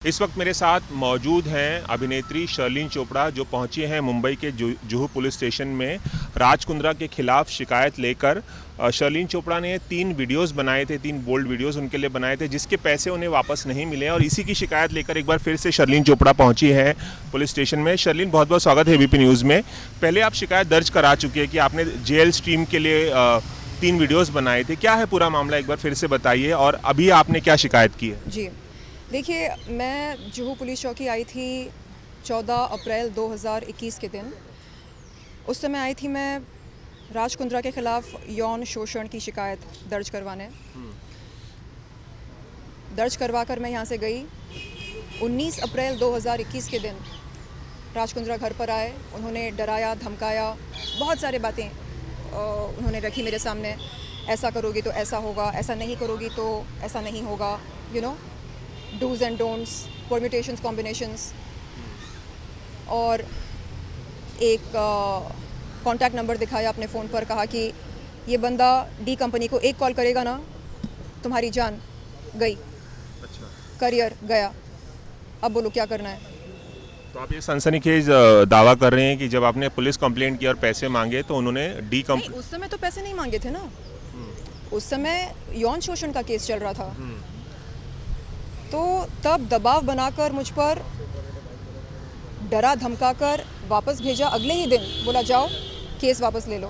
इस वक्त मेरे साथ मौजूद हैं अभिनेत्री शर्लिन चोपड़ा, जो पहुंची हैं मुंबई के जुहू पुलिस स्टेशन में राज कुंद्रा के खिलाफ शिकायत लेकर। शर्लिन चोपड़ा ने 3 वीडियोस बनाए थे, 3 बोल्ड वीडियोस उनके लिए बनाए थे, जिसके पैसे उन्हें वापस नहीं मिले और इसी की शिकायत लेकर एक बार फिर से शर्लिन चोपड़ा पहुंची है पुलिस स्टेशन में। शर्लिन, बहुत बहुत स्वागत है एबीपी न्यूज़ में। पहले आप शिकायत दर्ज करा चुके हैं कि आपने जेएल स्ट्रीम के लिए 3 वीडियोज़ बनाए थे। क्या है पूरा मामला, एक बार फिर से बताइए, और अभी आपने क्या शिकायत की है? जी देखिए, मैं जुहू पुलिस चौकी आई थी 14 अप्रैल 2021 के दिन। उस समय आई थी मैं राज कुंद्रा के ख़िलाफ़ यौन शोषण की शिकायत दर्ज करवाने। दर्ज करवा कर मैं यहाँ से गई। 19 अप्रैल 2021 के दिन राज कुंद्रा घर पर आए। उन्होंने डराया, धमकाया, बहुत सारी बातें उन्होंने रखी मेरे सामने। ऐसा करोगी तो ऐसा होगा, ऐसा नहीं करोगी तो ऐसा नहीं होगा, dos and don'ts, permutations, combinations. और एक कॉन्टैक्ट नंबर दिखाया अपने फ़ोन पर, कहा कि ये बंदा डी कंपनी को एक कॉल करेगा ना, तुम्हारी जान गई। अच्छा। करियर गया। अब बोलो क्या करना है। तो आप ये सनसनीखेज दावा कर रहे हैं कि जब आपने पुलिस कंप्लेंट की और पैसे मांगे तो उन्होंने डी कंपनी? उस समय तो पैसे नहीं मांगे थे ना। उस समय यौन शोषण का केस चल रहा था। तो तब दबाव बनाकर मुझ पर डरा धमका कर वापस भेजा। अगले ही दिन बोला जाओ केस वापस ले लो।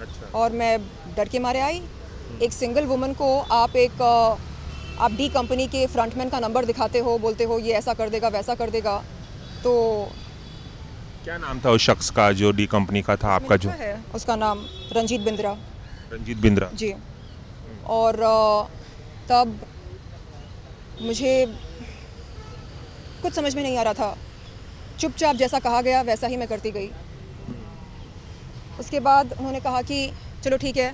अच्छा। और मैं डर के मारे आई। एक सिंगल वुमन को आप डी कंपनी के फ्रंटमैन का नंबर दिखाते हो, बोलते हो ये ऐसा कर देगा, वैसा कर देगा। तो क्या नाम था उस शख्स का जो डी कंपनी का था आपका? जो है उसका नाम रंजीत बिंद्रा। रंजीत बिंद्रा जी। और तब मुझे कुछ समझ में नहीं आ रहा था। चुपचाप जैसा कहा गया वैसा ही मैं करती गई। उसके बाद उन्होंने कहा कि चलो ठीक है,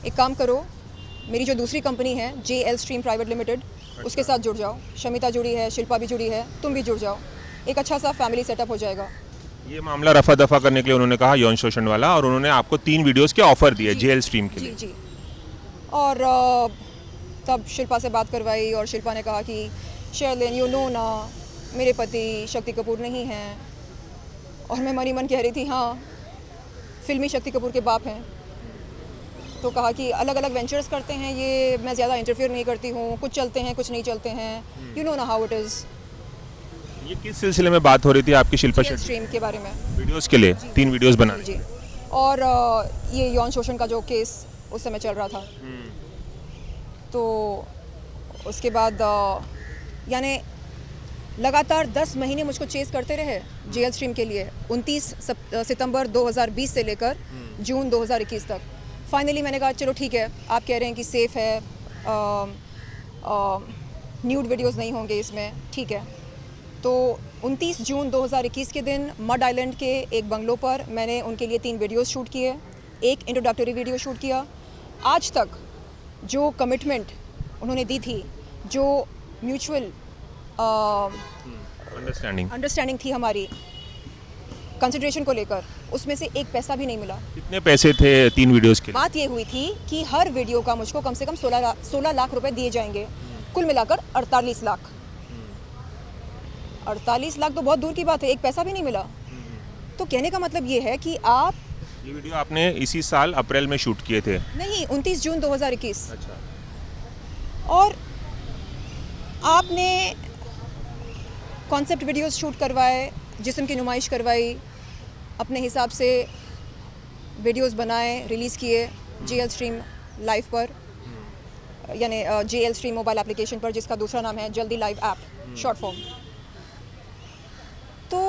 एक काम करो, मेरी जो दूसरी कंपनी है जेएल स्ट्रीम प्राइवेट लिमिटेड, उसके साथ जुड़ जाओ। शमिता जुड़ी है, शिल्पा भी जुड़ी है, तुम भी जुड़ जाओ। एक अच्छा सा फैमिली सेटअप हो जाएगा। ये मामला रफा दफा करने के लिए उन्होंने कहा, यौन शोषण वाला, और उन्होंने आपको 3 वीडियोस के ऑफर दिए जेएल स्ट्रीम के लिए। जी। और तब शिल्पा से बात करवाई और शिल्पा ने कहा कि शर्लिन, ना, मेरे पति शक्ति कपूर नहीं हैं। और मैं मनी मन कह रही थी हाँ, फिल्मी शक्ति कपूर के बाप हैं। तो कहा कि अलग अलग वेंचर्स करते हैं, ये मैं ज़्यादा इंटरफेयर नहीं करती हूँ, कुछ चलते हैं कुछ नहीं चलते हैं, ना हाउ इट इज़। ये किस सिलसिले में बात हो रही थी आपकी शिल्पा शेट्टी? स्ट्रीम के बारे में, वीडियोस के लिए 3 वीडियोस बनाने। जी। और ये यौन शोषण का जो केस उस समय चल रहा था। तो उसके बाद यानी लगातार 10 महीने मुझको चेस करते रहे जेएल स्ट्रीम के लिए। 29 सितंबर 2020 से लेकर जून 2021 तक। फाइनली मैंने कहा चलो ठीक है, आप कह रहे हैं कि सेफ़ है, न्यूड वीडियोस नहीं होंगे इसमें, ठीक है। तो 29 जून 2021 के दिन मड आइलैंड के एक बंगलो पर मैंने उनके लिए 3 वीडियोस शूट किए, एक इंट्रोडक्टरी वीडियो शूट किया। आज तक जो कमिटमेंट उन्होंने दी थी, जो म्यूचुअल अंडरस्टैंडिंग थी हमारी कंसिडरेशन को लेकर, उसमें से एक पैसा भी नहीं मिला। कितने पैसे थे 3 वीडियोस के? बात ये हुई थी कि हर वीडियो का मुझको कम से कम 16 लाख रुपए दिए जाएंगे। कुल मिलाकर 48 लाख। 48 लाख तो बहुत दूर की बात है, एक पैसा भी नहीं मिला। तो कहने का मतलब ये है कि आप, ये वीडियो आपने इसी साल अप्रैल में शूट किए थे? नहीं, 29 जून 2021। अच्छा। और आपने कॉन्सेप्ट वीडियोस शूट करवाए, जिस्म की नुमाइश करवाई, अपने हिसाब से वीडियोस बनाए, रिलीज़ किए जेएल स्ट्रीम लाइव पर, यानी जेएल स्ट्रीम मोबाइल एप्लीकेशन पर, जिसका दूसरा नाम है जल्दी लाइव ऐप, शॉर्ट फॉर्म। तो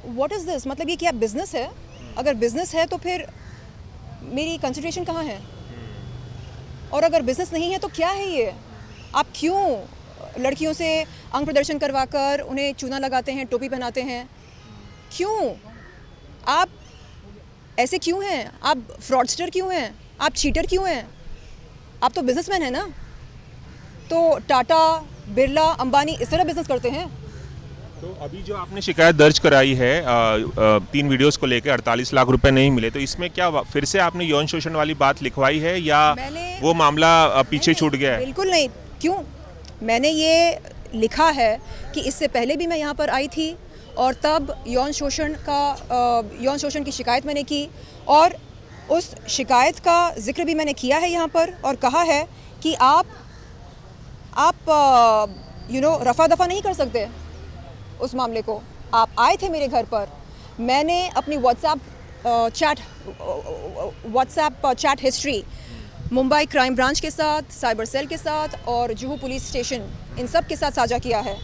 व्हाट इज़ दिस? मतलब ये क्या बिज़नेस है? अगर बिज़नेस है तो फिर मेरी कंसिडरेशन कहाँ है? और अगर बिज़नेस नहीं है तो क्या है ये? आप क्यों लड़कियों से अंग प्रदर्शन करवाकर उन्हें चूना लगाते हैं, टोपी पहनाते हैं? क्यों? आप ऐसे क्यों हैं? आप फ्रॉडस्टर क्यों हैं? आप चीटर क्यों हैं? आप तो बिजनेसमैन हैं ना। तो टाटा, बिरला, अंबानी इस तरह बिजनेस करते हैं। तो अभी जो आपने शिकायत दर्ज कराई है 3 वीडियोस को लेकर 48 लाख रुपए नहीं मिले, तो इसमें क्या फिर से आपने यौन शोषण वाली बात लिखवाई है या वो मामला पीछे छूट गया है? बिल्कुल नहीं। क्यों? मैंने ये लिखा है कि इससे पहले भी मैं यहाँ पर आई थी और तब यौन शोषण की शिकायत मैंने की और उस शिकायत का जिक्र भी मैंने किया है यहाँ पर और कहा है कि आप रफ़ा दफ़ा नहीं कर सकते उस मामले को। आप आए थे मेरे घर पर, मैंने अपनी WhatsApp chat history Mumbai crime branch के साथ, साइबर सेल के साथ और जुहू पुलिस स्टेशन इन सब के साथ साझा किया है।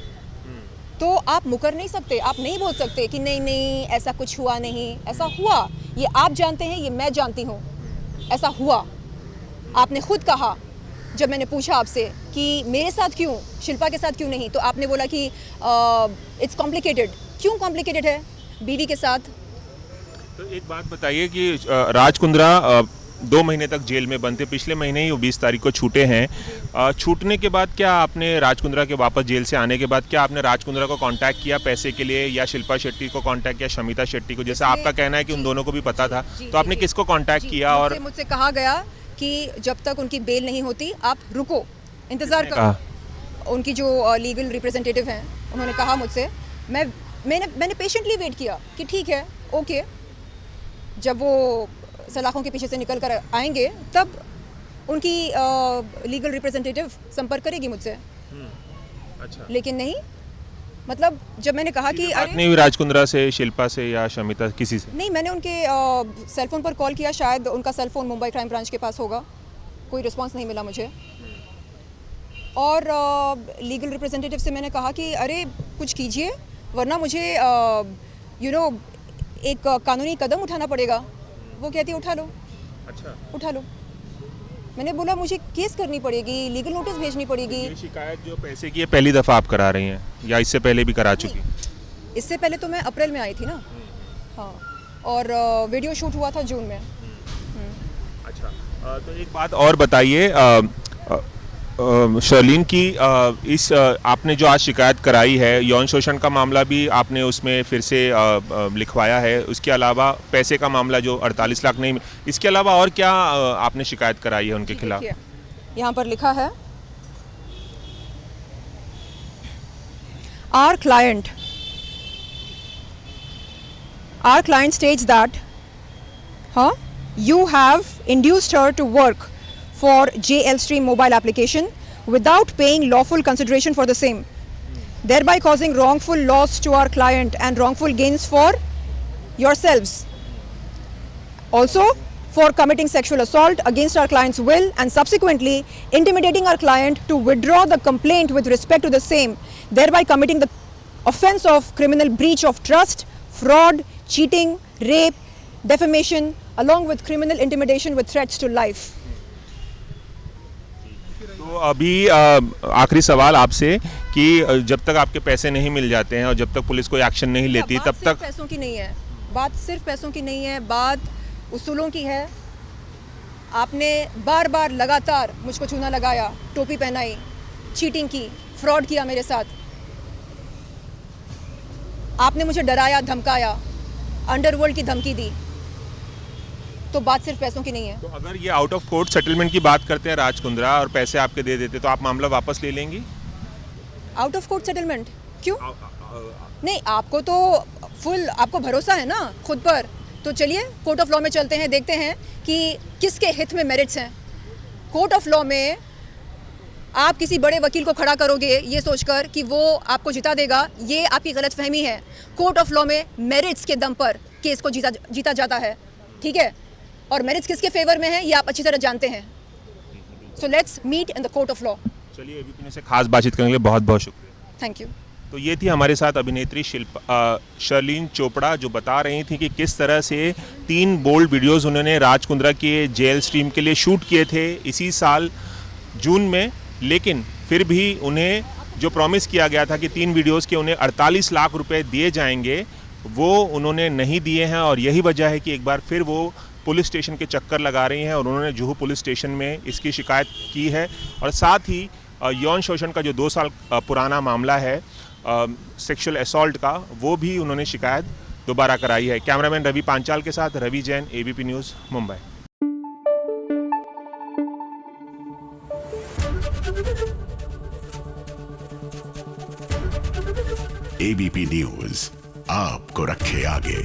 तो आप मुकर नहीं सकते, आप नहीं बोल सकते कि नहीं ऐसा कुछ हुआ नहीं। ऐसा हुआ, ये आप जानते हैं, ये मैं जानती हूँ, ऐसा हुआ। आपने खुद कहा जब मैंने पूछा आपसे कि मेरे साथ क्यों, शिल्पा के साथ क्यों नहीं, तो आपने बोला कि इट्स कॉम्प्लिकेटेड। क्यों कॉम्प्लिकेटेड है बीवी के साथ? तो एक बात बताइए कि राज कुंद्रा 2 महीने तक जेल में बंद थे, पिछले महीने ही वो 20 तारीख को छूटे हैं। छूटने के बाद क्या आपने राज कुंद्रा के वापस जेल से आने के बाद क्या आपने राज कुंद्रा को कांटेक्ट किया पैसे के लिए, या शिल्पा शेट्टी को कांटेक्ट किया, शमिता शेट्टी को? जैसे आपका कहना है कि उन दोनों को भी पता था, तो आपने किसको कांटेक्ट किया? और मुझसे कहा गया कि जब तक उनकी बेल नहीं होती आप रुको, इंतज़ार करो। उनकी जो लीगल रिप्रेजेंटेटिव हैं उन्होंने कहा मुझसे, मैंने पेशेंटली वेट किया कि ठीक है, ओके, जब वो सलाखों के पीछे से निकल कर आएंगे तब उनकी लीगल रिप्रेजेंटेटिव संपर्क करेगी मुझसे। अच्छा। लेकिन नहीं, मतलब जब मैंने कहा कि बात नहीं हुई राज कुंद्रा से, शिल्पा से या शमिता, किसी से? नहीं, मैंने उनके सेलफोन पर कॉल किया, शायद उनका सेलफोन मुंबई क्राइम ब्रांच के पास होगा, कोई रिस्पांस नहीं मिला मुझे। और लीगल रिप्रेजेंटेटिव से मैंने कहा कि अरे कुछ कीजिए, वरना मुझे एक कानूनी कदम उठाना पड़ेगा। वो कहती है उठा लो। अच्छा, उठा लो। मैंने बोला मुझे केस करनी पड़ेगी, लीगल नोटिस भेजनी पड़ेगी। ये शिकायत जो पैसे की है पहली दफ़ा आप करा रही हैं या इससे पहले भी करा चुकी? इससे पहले तो मैं अप्रैल में आई थी ना। हाँ, और वीडियो शूट हुआ था जून में। अच्छा, तो एक बात और बताइए, शर्लीन की इस आपने जो आज शिकायत कराई है, यौन शोषण का मामला भी आपने उसमें फिर से लिखवाया है, उसके अलावा पैसे का मामला जो 48 लाख नहीं, इसके अलावा और क्या आपने शिकायत कराई है उनके खिलाफ? यहाँ पर लिखा है, Our client states that you have induced her to work for JL Stream mobile application without paying lawful consideration for the same, thereby causing wrongful loss to our client and wrongful gains for yourselves. Also, for committing sexual assault against our client's will and subsequently intimidating our client to withdraw the complaint with respect to the same, thereby committing the offense of criminal breach of trust, fraud, cheating, rape, defamation, along with criminal intimidation with threats to life. तो अभी आखिरी सवाल आपसे कि जब तक आपके पैसे नहीं मिल जाते हैं और जब तक पुलिस कोई एक्शन नहीं लेती तब तक? पैसों की नहीं है बात, सिर्फ पैसों की नहीं है बात, उसूलों की है। आपने बार बार लगातार मुझको चूना लगाया, टोपी पहनाई, चीटिंग की, फ्रॉड किया मेरे साथ। आपने मुझे डराया, धमकाया, अंडरवर्ल्ड की धमकी दी। तो बात सिर्फ पैसों की नहीं है। तो अगर ये आउट ऑफ कोर्ट सेटलमेंट की बात करते हैं राज कुंद्रा और पैसे आपके दे देते तो आप मामला वापस ले लेंगी? आउट ऑफ कोर्ट सेटलमेंट क्यों? नहीं, आपको तो फुल आपको भरोसा है ना खुद पर, तो चलिए कोर्ट ऑफ लॉ में चलते हैं, देखते हैं कि किसके हित में मेरिट्स हैं। कोर्ट ऑफ लॉ में आप किसी बड़े वकील को खड़ा करोगे ये सोचकर कि वो आपको जिता देगा, ये आपकी गलतफहमी है। कोर्ट ऑफ लॉ में मेरिट्स के दम पर केस को जीता जाता है, ठीक है? और मेरिट्स किसके फेवर में है ये आप अच्छी तरह जानते हैं। So let's meet in the court of law. चलिए, एबीपी न्यूज़ से खास बातचीत करने के लिए बहुत बहुत शुक्रिया। Thank you. तो ये थी हमारे साथ अभिनेत्री शर्लीन चोपड़ा, जो बता रही थी कि किस तरह से 3 बोल्ड वीडियोस उन्होंने राज कुंद्रा के जेल स्ट्रीम के लिए शूट किए थे इसी साल जून में, लेकिन फिर भी उन्हें जो प्रॉमिस किया गया था कि 3 वीडियोस के उन्हें 48 लाख रुपए दिए जाएंगे, वो उन्होंने नहीं दिए हैं। और यही वजह है कि एक बार फिर वो पुलिस स्टेशन के चक्कर लगा रही हैं और उन्होंने जुहू पुलिस स्टेशन में इसकी शिकायत की है। और साथ ही यौन शोषण का जो 2 साल पुराना मामला है सेक्सुअल असॉल्ट का, वो भी उन्होंने शिकायत दोबारा कराई है। कैमरामैन रवि पांचाल के साथ Ravi Jain, ABP news, Mumbai. ABP news आपको रखे आगे।